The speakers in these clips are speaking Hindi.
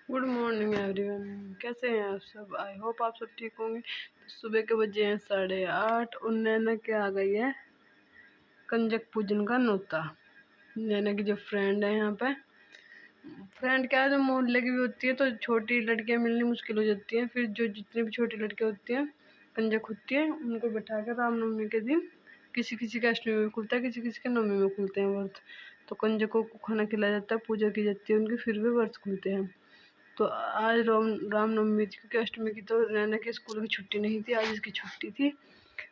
Good morning everyone. कैसे हैं आप सब? आई होप आप सब ठीक होंगे। तो सुबह के बजे हैं 8:30 और नैना के आ गई है कंजक पूजन का नोता। नैना की जो फ्रेंड है यहाँ पे, फ्रेंड क्या है, जो मोहल्ले की भी होती है तो छोटी लड़कियाँ मिलनी मुश्किल हो जाती हैं। फिर जो जितनी भी छोटी लड़कियाँ होती हैं कंजक होती है, उनको बैठा कर रामनवमी के दिन किसी किसी का अष्टमी में खुलता है, किसी किसी के नवमी में खुलते हैं व्रत। तो कंजकों को खाना खिलाया जाता है, पूजा की जाती है उनकी, फिर भी व्रत खुलते हैं। तो आज रामनवमी थी, क्योंकि अष्टमी की तो नैना के स्कूल की छुट्टी नहीं थी, आज इसकी छुट्टी थी।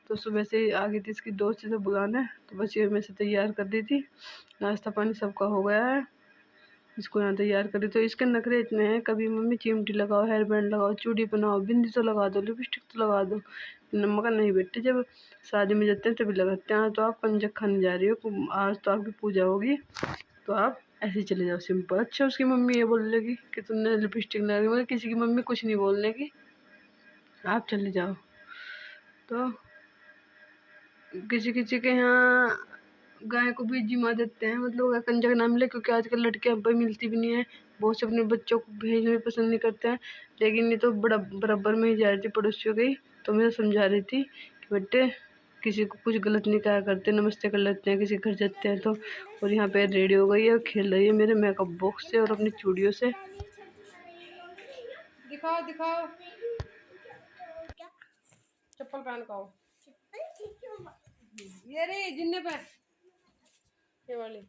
तो सुबह से ही आ गई थी इसकी दोस्त से बुलाने, तो बस ये मैं से तैयार कर दी थी। नाश्ता पानी सबका हो गया है, इसको यहाँ तैयार करी। तो इसके नखरे इतने हैं, कभी मम्मी चिमटी लगाओ, हेयर बैंड लगाओ, चूड़ी बनाओ, बिंदी तो लगा दो, लिपस्टिक तो लगा दो। मगर नहीं बेटे, जब शादी में जाते हैं तभी लगाते हैं। आज तो आप कंजक खाने जा रही हो, आज तो आपकी पूजा होगी, तो आप ऐसे ही चले जाओ सिंपल। अच्छा, उसकी मम्मी ये बोल लेगी कि तुमने लिपस्टिक लगाई, मगर किसी की मम्मी कुछ नहीं बोलने की, आप चले जाओ। तो किसी किसी के यहाँ गाय को भी जिमा देते हैं, मतलब कंजक ना मिले, क्योंकि आजकल लड़कियां पर मिलती भी नहीं है। बहुत से अपने बच्चों को भेजना भी पसंद नहीं करते हैं। लेकिन ये तो बड़ा बराबर में ही जा रही थी पड़ोसियों की, तो मैं समझा रही थी कि बेटे किसी को कुछ गलत नहीं कहा करते, नमस्ते कर लेते हैं किसी घर जाते हैं तो। और यहाँ पे रेडी हो गई है और खेल रही है मेरे मेकअप बॉक्स से और अपनी चूड़ियों से। दिखाओ दिखाओ, चप्पल पहन के आओ। ये रे जिन्ने पे, ये वाली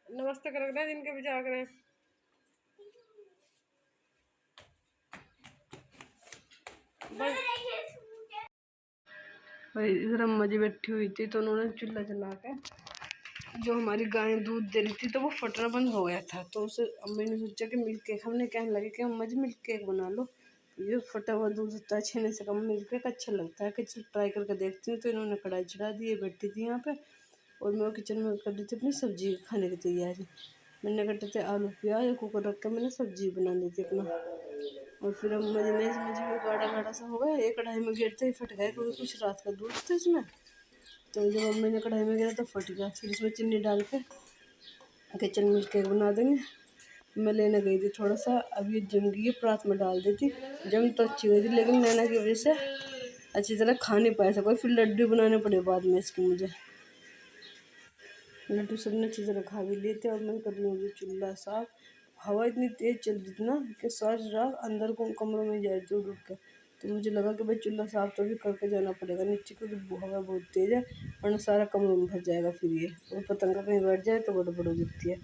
नमस्ते कर रहे हैं जिनके भी जा करें। भाई इधर अम्मा जी बैठी हुई थी, तो उन्होंने चूल्हा जला के, जो हमारी गाय दूध दे रही थी तो वो फटना बंद हो गया था, तो उसे अम्मी ने सोचा कि मिल्क केक, हमने कहने लगे कि अम्मा जी मिल्क केक बना लो। ये फटा हुआ दूध होता है, छेने से कम मिल्क केक अच्छा लगता है, कि चल ट्राई करके देखती हूँ। तो इन्होंने कढ़ाई चढ़ा दी, बैठी थी यहाँ पे, और मैं किचन में कर रही थी अपनी सब्जी खाने की तैयारी। मैंने कटे थे आलू प्याज, कुकर रख कर मैंने सब्जी बना ली थी अपना। और फिर अम्मा जी ने समझी भी गाढ़ा गाढ़ा सा हो गया, एक कढ़ाई में गिरते ही फट गया, क्योंकि कुछ रात का दूध था इसमें। तो जब अम्मी ने कढ़ाई में गिरा तो फट गया। फिर इसमें चीनी डाल के किचन मिल्क केक बना देंगे। मैं लेने गई थी थोड़ा सा, अब ये जम गई है, परात में डाल दी थी, जम तो अच्छी हुई थी, लेकिन नैना की वजह से अच्छी तरह खा नहीं पाया सको। फिर लड्डू बनाने पड़े बाद में इसके मुझे। लड्डू सब ने अच्छी तरह खा भी लिए थे। और मैं कर रही हूँ चूल्हा साफ। हवा इतनी तेज़ चल रही थी ना कि सारी रात अंदर को कमरों में जा रही थी उड़ के। तो मुझे लगा कि भाई चूल्हा साफ तो भी करके जाना पड़ेगा नीचे, क्योंकि हवा बहुत तेज़ है, वरना सारा कमरों में भर जाएगा फिर ये, और पतंगा कहीं बैठ जाए तो गड़बड़ हो जाती है।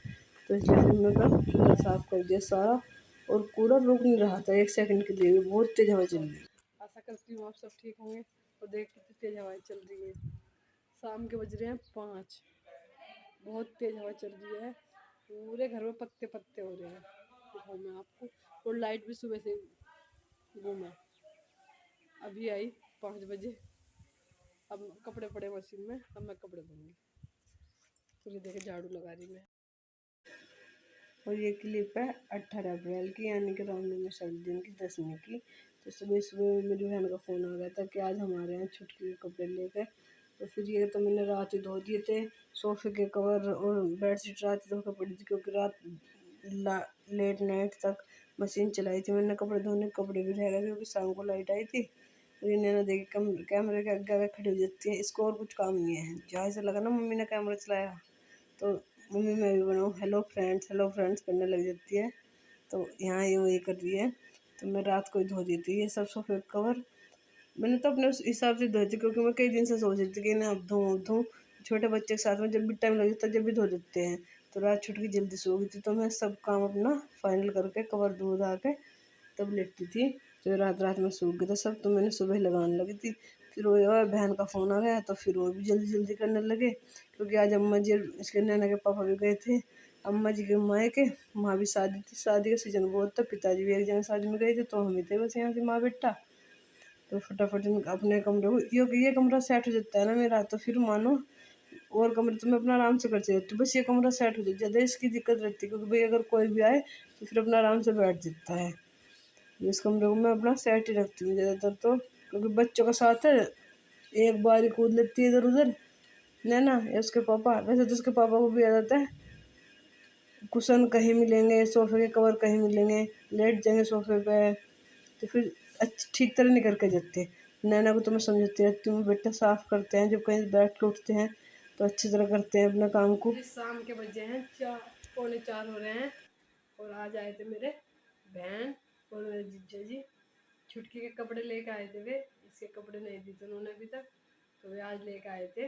तो इसलिए फिर मैं कल चूल्हा साफ कर दिया सारा, और कूड़ा रुक नहीं रहा था एक सेकंड के लिए भी, बहुत तेज़ हवा चल रही है। आशा करती हूँ आप सब ठीक होंगे। और देख कितनी तेज़ हवाएं चल रही है, शाम के बज रहे हैं 5, बहुत तेज़ हवा चल रही है, पूरे घर में पत्ते पत्ते हो रहे हैं। दिखाऊँ मैं आपको। और लाइट भी सुबह से गुम है, अभी आई 5 बजे। अब कपड़े पड़े मशीन में, अब मैं कपड़े धोऊंगी। तो ये देखे झाड़ू लगा रही मैं। और ये क्लिप है 18 अप्रैल की, यानी कि रामनवमी सर्दी की 10वीं की। तो सुबह सुबह मेरी बहन का फ़ोन आ गया था कि आज हमारे यहाँ छुटकी के कपड़े लेकर। तो फिर ये तो मैंने रात ही धो दिए थे, सोफ़े के कवर और बेडशीट रात ही धो कर पड़ी थी, क्योंकि रात लेट नाइट तक मशीन चलाई थी मैंने कपड़े धोने। कपड़े भी रह गए क्योंकि शाम को लाइट आई थी। और ये नैना देखी कैमरे के आगे आगे खड़ी हो जाती है, इसको और कुछ काम नहीं है। जहाँ से लगा ना मम्मी ने कैमरा चलाया, तो मम्मी मैं भी बनाऊँ हेलो फ्रेंड्स करने लग जाती है। तो यहाँ ये वही कर रही है। तो मैं रात को ही धो दी थी ये सब सोफे कवर। मैंने तो अपने उस हिसाब से धोई थी, क्योंकि मैं कई दिन से सोच रही थी कि ना अब धोऊँ। छोटे बच्चे के साथ में जब भी टाइम लग जाता है जब भी धो देते हैं। तो रात छुटकी जल्दी सो गई थी, तो मैं सब काम अपना फाइनल करके कवर धो धा के तब लेटती थी। तो रात रात में सूख गया था सब, तो मैंने सुबह लगाने लगी थी। फिर वो बहन का फ़ोन आ गया, तो फिर वो भी जल्दी जल्दी करने लगे, क्योंकि आज अम्मा जी इसके नैना के पापा भी गए थे अम्मा जी के मायके। वहाँ भी शादी थी, शादी का सीजन बहुत था, पिताजी भी एक जगह शादी में गए थे, तो हम ही थे बस यहाँ से माँ बेटा। तो फटाफट अपने कमरे को, ये कमरा सेट हो जाता है ना मेरा, तो फिर मानो और कमरे तो मैं अपना आराम से करती रहती हूँ, बस ये कमरा सेट हो जाए, ज़्यादा इसकी दिक्कत रहती है, क्योंकि भाई अगर कोई भी आए तो फिर अपना आराम से बैठ जाता है। इस कमरे को मैं अपना सेट ही रखती हूँ ज़्यादातर, तो क्योंकि बच्चों का साथ है, एक बार ही कूद लेती है इधर उधर नैना या उसके पापा। वैसे तो उसके पापा को भी आ जाता है, कुशन कहीं मिलेंगे, सोफे के कवर कहीं मिलेंगे, लेट जाएंगे सोफे पे तो फिर ठीक तरह नहीं करके जाते। नैना को तो मैं समझती रहती हूँ, बेटा साफ करते हैं, जब कहीं बैठ के उठते हैं तो अच्छी तरह करते हैं अपना काम को। शाम के बजे हैं 4, 4:45 हो रहे हैं और आज आए थे मेरे बहन और मेरे जीजा जी। छुटकी के कपड़े लेके आए थे वे, इसके कपड़े नहीं दिए थे उन्होंने अभी तक, तो वे आज लेके आए थे।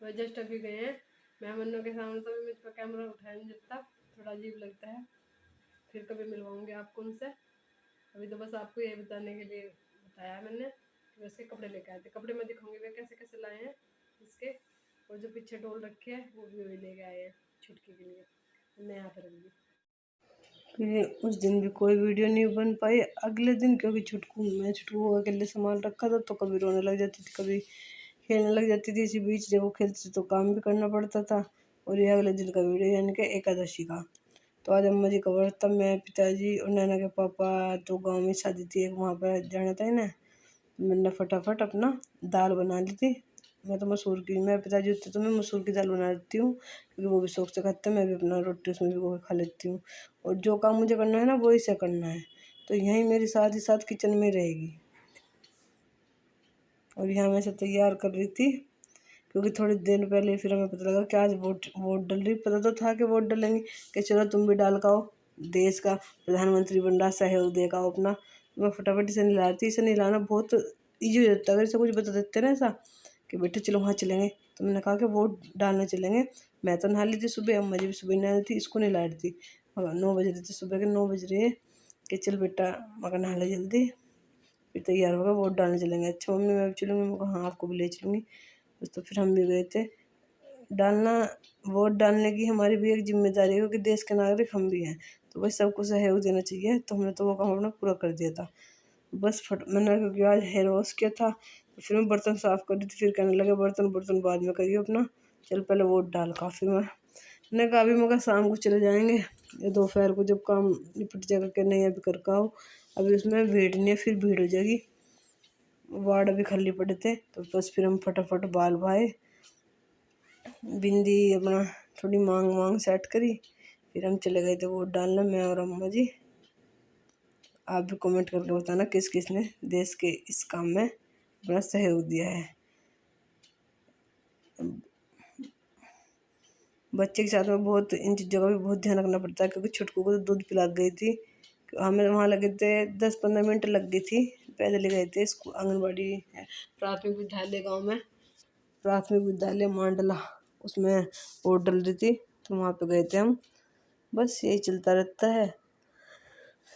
वह जस्ट अभी गए हैं मेहमानों के सामने, तो मैं इस पर कैमरा उठाया नहीं जाता, थोड़ा अजीब लगता है। फिर कभी मिलवाऊंगी आपको उनसे, अभी तो बस आपको ये बताने के लिए बताया मैंने कि वैसे कपड़े लेके आए थे। कपड़े मैं दिखाऊंगी वे कैसे कैसे लाए हैं इसके, और जो पीछे डोल रखे हैं वो भी वही लेके आए हैं छुटकी के लिए। मैं यहाँ पर रखूँगी। फिर उस दिन भी कोई वीडियो नहीं बन पाई अगले दिन, क्योंकि छुटकू को अकेले संभाल रखा था, तो कभी रोने लग जाती थी, कभी खेलने लग जाती थी। इसी बीच जब वो खेलती थी तो काम भी करना पड़ता था। और ये अगले दिन का वीडियो यानी कि एकादशी का। तो आज अम्मा जी का व्रत था, मैं पिताजी और नैना के पापा, तो गांव में शादी थी एक, वहाँ पर जाना था ना। मैंने फटाफट अपना दाल बना ली थी। मैं तो मसूर की, मैं पिताजी होते तो मैं मसूर की दाल बना लेती हूँ, क्योंकि वो भी शौक से खाते हैं, मैं भी अपना रोटी उसमें भिगो के खा लेती हूँ। और जो काम मुझे करना है ना वो इसे करना है, तो यहीं मेरी साथ ही साथ किचन में रहेगी। और यहाँ मैं इसे तैयार कर रही थी, क्योंकि थोड़ी देर पहले फिर हमें पता लगा कि आज वोट डल रही। पता तो था कि वोट डलेंगे, कि चलो तुम भी डाल का आओ, देश का प्रधानमंत्री बन रहा, सहयोग दे का अपना। मैं फटाफट इसे नहलाती। इसे नहलाना बहुत ईजी हो जाता है, अगर इसे कुछ बता देते ना ऐसा कि बेटे चलो वहाँ चलेंगे, तो मैंने कहा कि वोट डालने चलेंगे। मैं तो नहा ली थी सुबह, अम्मा जी भी सुबह नहा ली थी, इसको नहीं ला रही थी। 9 बज रहे थे, सुबह के 9 बज रहे हैं कि चल बेटा मगर नहा ले जल्दी, फिर तैयार होगा वोट डालने चलेंगे। अच्छा मम्मी मैं भी चलूँगी, मैं कहा हाँ आपको भी ले चलूँगी। बस तो फिर हम भी गए थे डालना। वोट डालने की हमारी भी एक जिम्मेदारी है, क्योंकि देश के नागरिक हम भी हैं, तो बस सबको सहयोग देना चाहिए। तो हमने तो वो काम अपना पूरा कर दिया था। बस मैंने, क्योंकि आज हेयर वॉश किया था, तो फिर मैं बर्तन साफ़ कर रही थी। फिर कहने लगे बर्तन बाद में करिए अपना, चल पहले वोट डाल का। फिर मैंने कहा अभी मगर शाम को चले जाएंगे या दोपहर को, जब काम निपट जाकर के नहीं अभी कर का हो, अभी उसमें भीड़ नहीं है, फिर भीड़ हो जाएगी। वार्ड अभी खाली पड़े थे, तो बस फिर हम फटाफट बाल भाए, बिंदी अपना थोड़ी मांग सेट करी, फिर हम चले गए थे वोट डालना, मैं और अम्मा जी। आप भी कमेंट करके बताना किस किस ने देश के इस काम में अपना सहयोग दिया है। बच्चे के साथ में बहुत इन चीज़ों का भी बहुत ध्यान रखना पड़ता है, क्योंकि छुटकू को तो दूध पिला गई थी। हमें वहाँ लगे थे 10-15 मिनट लग गई थी, पैदल ही गए थे। स्कूल आंगनबाड़ी है, प्राथमिक विद्यालय गाँव में, प्राथमिक विद्यालय मांडला, उसमें वोट डल रही थी, तो वहाँ पे गए थे हम। बस यही चलता रहता है।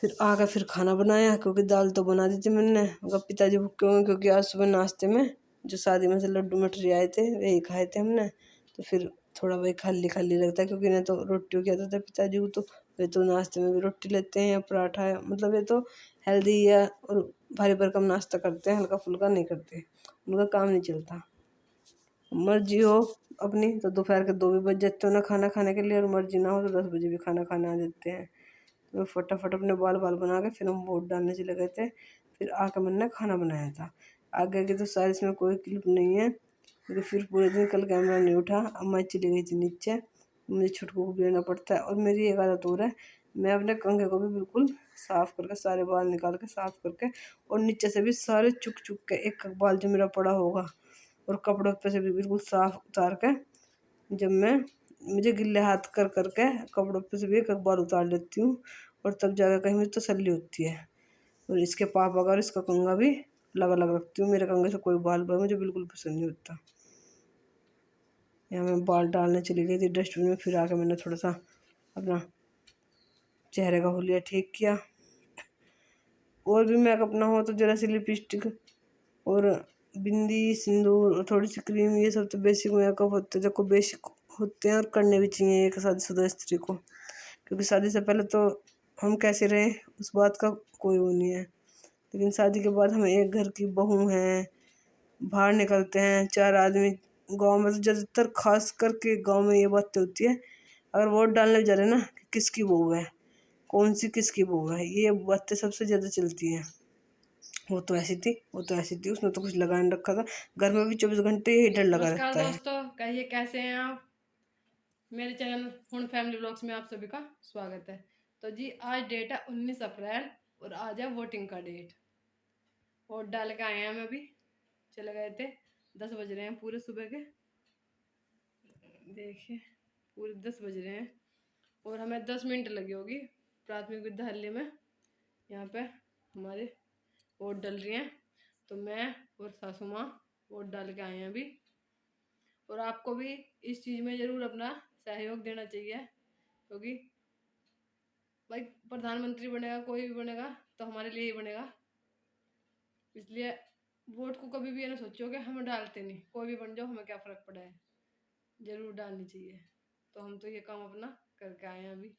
फिर आकर फिर खाना बनाया, क्योंकि दाल तो बना दी थी मैंने, मगर पिताजी भूखे हुए, क्योंकि आज सुबह नाश्ते में जो शादी में से लड्डू मठरी आए थे वही खाए थे हमने। तो फिर थोड़ा वही खाली खाली लगता है, क्योंकि इन्हें तो रोटियों की आदत है पिताजी को, तो वे तो नाश्ते में भी रोटी लेते हैं या पराठा है, मतलब ये तो हेल्दी या और भारी भरकम नाश्ता करते हैं, हल्का फुल्का नहीं करते, उनका काम नहीं चलता। मर्जी हो अपनी तो दोपहर के 2 भी बज जाते हो ना खाना खाने के लिए, और मर्जी ना हो तो 10 बजे भी खाना खाने आ जाते हैं। तो फटाफट अपने बाल बना के फिर हम वोट डालने चले गए थे। फिर आकर मैंने खाना बनाया था। आगे की तो शायद इसमें कोई क्लिप नहीं है, क्योंकि फिर पूरे दिन कल कैमरा नहीं उठा। अम्मा चली गई थी नीचे, मुझे छुटकू को भी लेना पड़ता है। और मेरी एक आदत और है, मैं अपने कंघे को भी बिल्कुल साफ़ करके, सारे बाल निकाल के साफ़ करके, और नीचे से भी सारे चुक के एक बाल जो मेरा पड़ा होगा, और कपड़ों पे से भी बिल्कुल साफ उतार के, जब मैं मुझे गिल्ले हाथ कर के कपड़ों पे से भी एक बार उतार लेती हूँ, और तब जाकर कहीं मुझे तसल्ली होती है। और इसके पापा का और इसका कंघा भी अलग अलग रखती हूँ, मेरे कंघे से कोई बाल मुझे बिल्कुल पसंद नहीं होता। यहाँ मैं बाल डालने चली गई थी डस्टबिन में, फिर आकर मैंने थोड़ा सा अपना चेहरे का हुलिया ठीक किया। और भी मेकअप अपना हो तो जरा सी लिपस्टिक और बिंदी, सिंदूर और थोड़ी सी क्रीम, ये सब तो बेसिक मेकअप होते हैं, जो बेसिक होते हैं और करने भी चाहिए एक शादीशुदा स्त्री को, क्योंकि शादी से पहले तो हम कैसे रहें उस बात का कोई वो नहीं है, लेकिन शादी के बाद हम एक घर की बहू हैं, बाहर निकलते हैं 4 आदमी। गांव में तो ज़्यादातर खास करके गांव में ये बातें होती है, अगर वोट डालने जा रहे हैं ना कि किसकी बहू है, कौन सी किसकी बहू है, ये बातें सबसे ज़्यादा चलती हैं। वो तो ऐसी थी, वो तो ऐसी थी, उसने तो कुछ लगा नहीं रखा था। घर में भी 24 घंटे ही डर लगा रहता है। नमस्कार दोस्तों, कहिए कैसे हैं आप। मेरे चैनल फूड फैमिली व्लॉग्स में आप सभी का स्वागत है। तो जी आज डेट है 19 अप्रैल और आज है वोटिंग का डेट। वोट डाल के आए हैं, हम अभी चले गए थे। 10 बज रहे हैं पूरे सुबह के, देखिए पूरे 10 बज रहे हैं और हमें 10 मिनट लगी होगी प्राथमिक विद्यालय में। यहाँ पे हमारे वोट डल रही हैं, तो मैं और सासू माँ वोट डाल के आए हैं अभी। और आपको भी इस चीज़ में ज़रूर अपना सहयोग देना चाहिए, क्योंकि भाई प्रधानमंत्री बनेगा कोई भी बनेगा तो हमारे लिए ही बनेगा। इसलिए वोट को कभी भी ये ना सोचो कि हम डालते नहीं, कोई भी बन जाओ हमें क्या फ़र्क पड़ा है, ज़रूर डालनी चाहिए। तो हम तो ये काम अपना करके आए हैं अभी।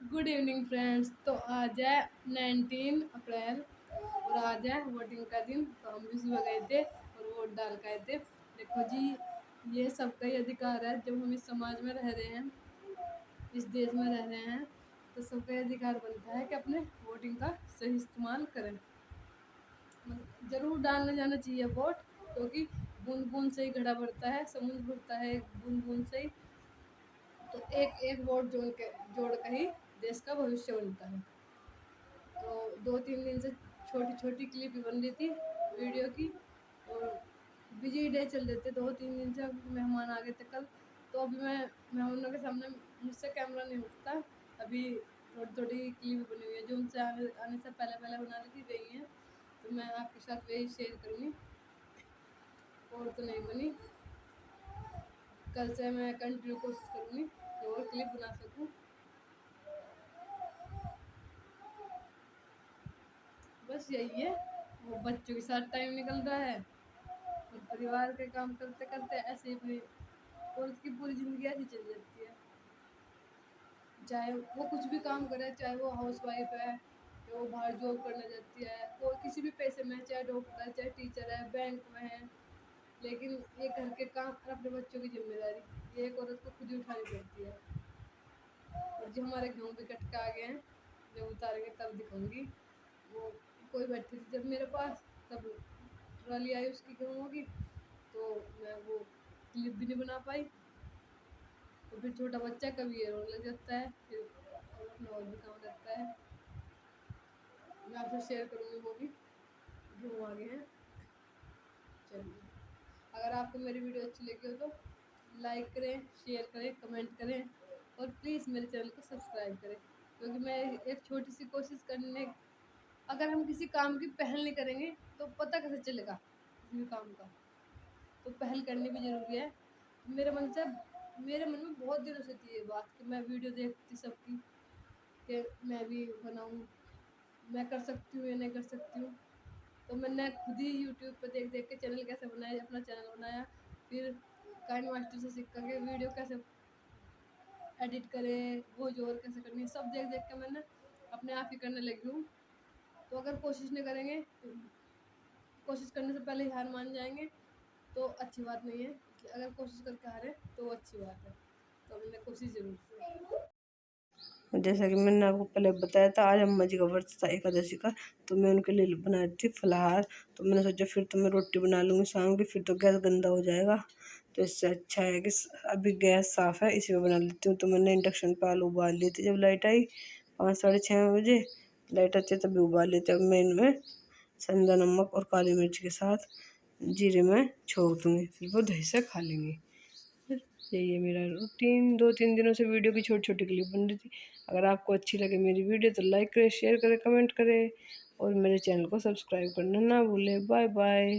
Good evening friends. तो आज है 19 अप्रैल और आज है वोटिंग का दिन। तो हम भी सुबह गए थे और वोट डाल के आए थे। देखो जी, ये सबका ही अधिकार है। जब हम इस समाज में रह रहे हैं, इस देश में रह रहे हैं, तो सबका अधिकार बनता है कि अपने वोटिंग का सही इस्तेमाल करें। ज़रूर डालने जाना चाहिए वोट, क्योंकि बूंद बूंद से ही घड़ा भरता है, समुद्र भरता है बूंद बूंद से ही। तो एक एक वोट जोड़ के ही देश का भविष्य बनता है। तो 2-3 दिन से छोटी छोटी क्लिप बन रही थी वीडियो की, और बिजी डे चल रहे थे 2-3 दिन से। मेहमान आ गए थे कल, तो अभी मैं मेहमानों के सामने मुझसे कैमरा नहीं उठता। अभी थोड़ी थोड़ी क्लिप बनी हुई है जो उनसे आने से पहले पहले बना ली थी, वही है। तो मैं आपके साथ वही शेयर करूँगी, और तो नहीं बनी। कल से मैं कंटिन्यू कोशिश करूँगी कि और क्लिप बना सकूँ। बस यही है, वो बच्चों के साथ टाइम निकल रहा है और परिवार के काम करते करते ऐसे ही पूरी और उसकी पूरी ज़िंदगी ऐसी चल जाती है। चाहे वो कुछ भी काम करे, चाहे वो हाउसवाइफ है या वो बाहर जॉब करने जाती है, कोई किसी भी पैसे में, चाहे डॉक्टर है, चाहे टीचर है, बैंक में है, लेकिन ये घर के काम और अपने बच्चों की जिम्मेदारी ये एक औरत को खुद ही उठानी पड़ती है। और जो हमारे गेहूँ भी कट के आ गए हैं, जब उतारेंगे तब दिखाऊंगी। वो कोई बैठी थी जब मेरे पास, तब ट्रॉली आई उसकी गेहूँ की, तो मैं वो क्लिप भी नहीं बना पाई। तो फिर छोटा बच्चा कभी ये रोने लग जाता है, फिर अपना और भी काम रहता है। मैं आपसे शेयर करूँगी वो भी गेहूँ आ गए हैं। चलिए, अगर आपको मेरी वीडियो अच्छी लगी हो तो लाइक करें, शेयर करें, कमेंट करें और प्लीज़ मेरे चैनल को सब्सक्राइब करें, क्योंकि मैं एक छोटी सी कोशिश करने, अगर हम किसी काम की पहल नहीं करेंगे तो पता कैसे चलेगा किसी भी काम का। तो पहल करनी भी ज़रूरी है। मेरे मन में बहुत दिनों से थी ये बात कि मैं वीडियो देखती सबकी कि मैं भी बनाऊँ, मैं कर सकती हूँ या नहीं कर सकती हूँ। तो मैंने खुद ही यूट्यूब पे देख देख के चैनल कैसे बनाया, अपना चैनल बनाया। फिर काइन मास्टर से सीख करके वीडियो कैसे एडिट करें, वॉइस ओवर कैसे करनी है, सब देख देख के मैंने अपने आप ही करने लगी हूँ। तो अगर कोशिश नहीं करेंगे, कोशिश करने से पहले ही हार मान जाएंगे तो अच्छी बात नहीं है। कि अगर कोशिश करके हारे तो वो अच्छी बात है। तो मैंने कोशिश ज़रूर की। जैसा कि मैंने आपको पहले बताया था, आज अम्मा जी का व्रत था एकादशी का, तो मैं उनके लिए बनाई थी फलाहार। तो मैंने सोचा फिर तो मैं रोटी बना लूँगी शाम की, फिर तो गैस गंदा हो जाएगा। तो इससे अच्छा है कि अभी गैस साफ़ है, इसी में बना लेती हूँ। तो मैंने इंडक्शन पर आलू उबाल लिए थे, जब लाइट आई 5-6:30 बजे लाइट आती है तभी उबाल लेते। अब मैं इनमें सेंधा नमक और काली मिर्च के साथ जीरे में छोड़ दूँगी, फिर वो दही से खा लेंगे। यही है मेरा रूटीन। 2-3 दिनों से वीडियो की छोटी छोटी क्लिप बन रही थी। अगर आपको अच्छी लगे मेरी वीडियो तो लाइक करें, शेयर करें, कमेंट करें और मेरे चैनल को सब्सक्राइब करना ना भूलें। Bye bye.